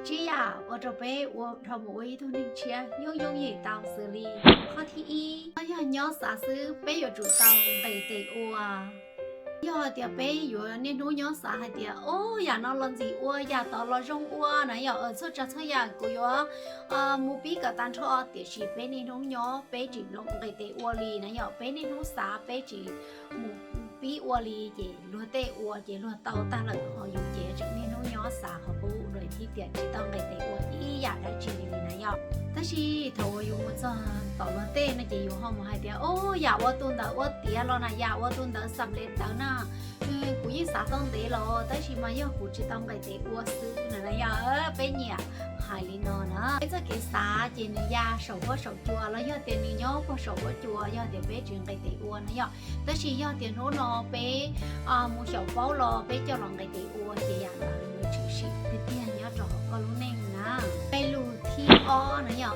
只呀，我这边我他们为都能吃，用也到手里。好ที่一，我要鸟啥事，别要主动被对我啊。要点被有那种鸟啥还点哦呀，那浪子我呀到了中我那要做这做呀个哟目标个单车的是被那种鸟被只弄被对我里那要被那种啥被只目标我里也落对我也落到大了后有节整那种鸟啥和不เลยที่点知道被对我一呀的只里那要。但是头有么子ต่อรถเต้นะจะอยู่ห้องมาให้เดียวโอ้อยากว่าตุนเดอว่าเตี้ยแล้วนะอยากว่าตุนเดอสำเร็จแล้วนะกูยิ่งสาต้องเตะแล้วแต่ชิมาย่อกูจะต้องไปเตะวัวซื้อนะนะอยากเป็นเนี่ยหายลีนอนนะไอ้เจ้าเกษาเจนยาสาวสาวจัวแล้วย่อเตียนย่อพอสาวจัวย่อเตียนเป๊ะจึงไปเตะวัวนะย่อแต่ชิย่อเตียนโน่นอเป๊ะมูสาวเฝ้ารอเป๊ะเจ้าหลังไปเตะวัวจะอยากมาเลยชื่อชิเตี้ยย่อจ่อก็รู้เน่งนะไปลูที่อ้อนะย่อ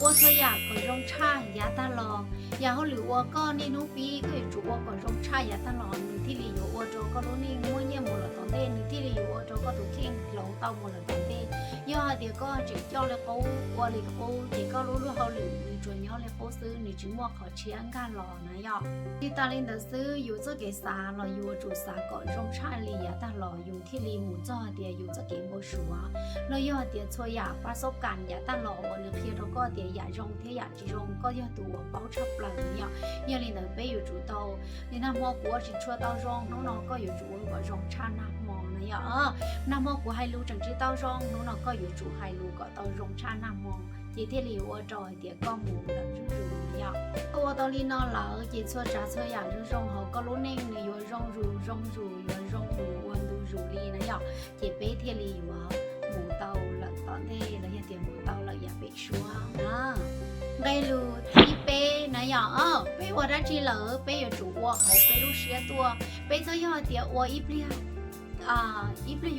我说呀，个用茶也得咯，然后留我个你努比个做我个用茶也得咯，你ที่里有我做个路你每年没了当的，你ที่里有我做个都听老到没了当的，要的个就叫了高，我哩高，这个路好留，你做要了高ซื้อ你只莫考钱干咯那样，ที่ตาลิน的ซื้อ有这个啥了，有做啥个用茶里也得咯，用ที่里หมู่จ่อเดีย有这个没数啊，แล้ว要的错呀，ประสบการณ์也得咯，我呢เพียรก็เดียอยาก用ที่อยากจะ用ก็要ตัว包出来เนี่ย要你能被有主到你那么我是说到用น้องก็อยู่主我用ชานะมองเนี่ย那么我ให้รู้จังที่到用น้องก็อยู่主ให้รู้ก็到用ชานะมองที่里我找一点ก็หมู่的รู้เนี่ย我到里那老ที่错查错อยากรู้后ก็รู้เน่งเนี่ยอยู่用หมู่วันดูรู้ลีเนี่ยที่ไปที่里ว่าหมู่到了ตอนนี้แล้วยังเดี๋ยวหมู่到了อย่าไปชัวนะไงรู้ที่เป้นะอย่างเป้ว่าได้ที่เหลือเป้อยู่主我好เป้รู้เสียตัวเป้จะ要เดี๋ยว我一边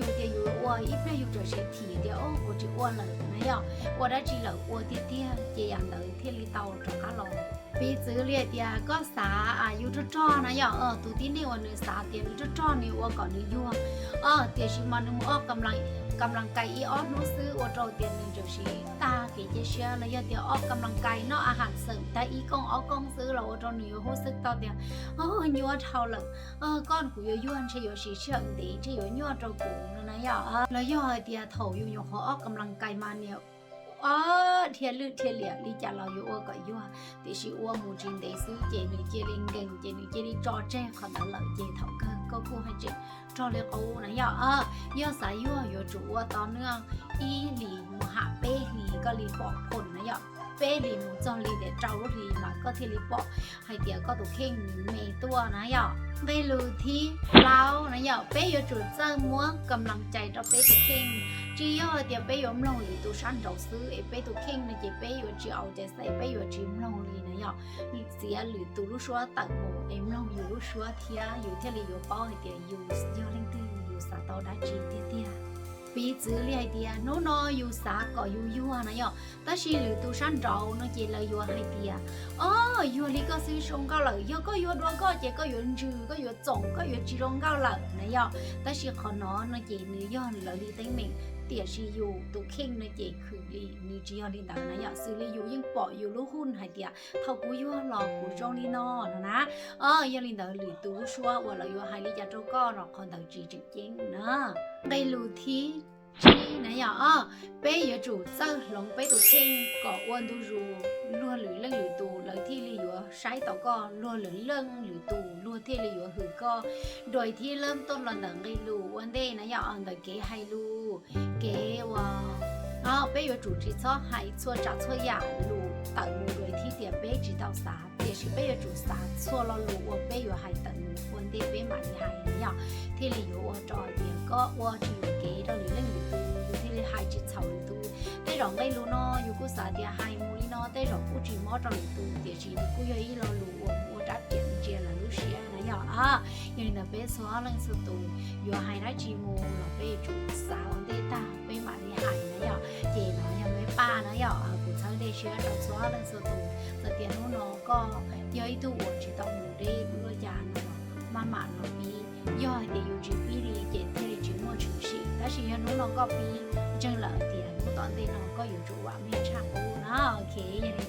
有点有我一边有这些题的我就我了那样我ได้ที่เหลือ我爹这样的ที่里到这个了ปีจื้อเรียดีก็สาอยู่ทุกจ้อนะอย่างตัวที่นี่วันนึงสาเตียนทุกจ้อนี่ว่าก่อนนี่ยั่วเตียชิมันนึงกำลังกายนู้ซื้อว่าเราเตียนนึงจะชีตาเกจเชียแล้วเดี๋ยวกำลังกายเนาะอาหารเสริมแต่กองซื้อเราเราหนีรู้สึกตอนเดียวยั่วเท่าเลยก้อนกูยั่วใช่ยั่วสีเชื่องดีใช่ยั่วเรากูนะอย่างแล้วยั่วเดียวถอยอยู่เขากำลังกายมาเนี่ยเทียลือเทียเหลี่ยลิจ่าเราอยู่ก็อยู่แต่ชีว่ามูจินเดซื้อเจนี่เจลิงเก่งเจนี่จอเจ้ขนาดเลยเจเท่าก็กูให้เจจอเลยกูนะย่อสายอยู่จู่ว่าตอนเนื่องอีหลีมูหาเป้หลีก็ลีปอกผลนะย่อเป้หลีมูจอลีเด็ดเจ้าหลีมาก็ที่ลีปอกให้เดียวก็ตัวเข่งเมตัวนะย่อไม่รู้ที่เรานะย่อเป้อยู่จู่เจ้าม้วนกำลังใจเราเป้ตัวเข่ง只要点被有梦里都上周四，一被都听了一被有只熬在塞被有只梦里呢要，你只要里都路说等我，一梦有路说天，有天里有包一点有要领队有啥到达几点点。ปีจื้อเรียดีโน่นอยู่สาก็อยู่ยั่วนะย่อแต่ชีหรือตูชันเราเนาะเจเลยยั่วให้เดียยั่วลีก็ซื้อชงก็เลยย่อก็ยั่วดวงก็เจก็ยั่วจื้อก็ยั่วจงก็ยั่วจีรงก็เลยนะย่อแต่ชีขอน้อเนาะเจเนื้อย่อเลยลีเต็งเม่งเตี๋ยชีอยู่ตัวเข่งเนาะเจคือลีนี่จีย่อลีต่างนะย่อซื้อลีอยู่ยิ่งปล่อยอยู่ลูกหุ้นให้เดียเท่ากูยั่วหลอกกูจงลีนอนะย่อลีต่างหรือตูชัวว่าเรายั่วให้ลีจะโจก็หลอกคนต่างจีจริงๆนะได้รู้ที่จีนะอย่างเป้ยจู่เจ้าลงไปตัวเข่งก็อ้วนดูรูลัวหรือเรื่องหรือตูเลยที่ลีอยู่ใช้ต่อก็ลัวหรือเรื่องหรือตูลัวที่ลีอยู่หือก็โดยที่เริ่มต้นเราหนังให้รู้วันเดนะอย่างอันเดเก๋ให้รู้เก๋ว่าเป้ยจู่ที่ชอบให้ชัวจัดชัวอยากรู้ต่างมูโดยที่เดี๋ยวเป้จี到啥เดี๋ยว是เป้ยจู่啥ชัวเรารู้ว่าเป้อยู่ให้ต่างมูวันเดเป้มาที่ให้นะอย่างที่ลีอยู่ว่าจอเดี๋ยวก็ว่าจะอยู่เก๋เราหรือเรื่องหรือตูที่ลีให้จิตเฉาหรือตูได้ร้องได้รู้เนาะอยู่กูสาเดียให้มูลีเนาะได้ร้องกูจีมอจอหรือตูเดี๋ยวจีกูย่อยเรารู้ว่ามูดัดเปลี่ยนเจแล้วรู้เสียนะอย่างอย่างนี้เป้สอนเรื่องสุดตูอยู่ให้ได้จีมูเราเป้จู่สาวเดต้าเป้มาที่ให้นะอย่างเจเนาะยังไม่ป้านะอย่างกูเธอได้เชื่อเราสอนเรื่องสุดตูแต่เดี๋ยวนู้นเนาะก็ย่อยตัวจีต้องมูได้รู้ยาเนาะมาหมาเนาะมีย่อยเดี๋ยวอยู่จีปีลีเจที่จีมัวถึงสิแต่สิยังนู้นเนาะก็ปีจังเลยเดี๋ยว ตีน้องก็อยู่จูว่าไม่ชักโอ้เนาะโอเคอย่างนี้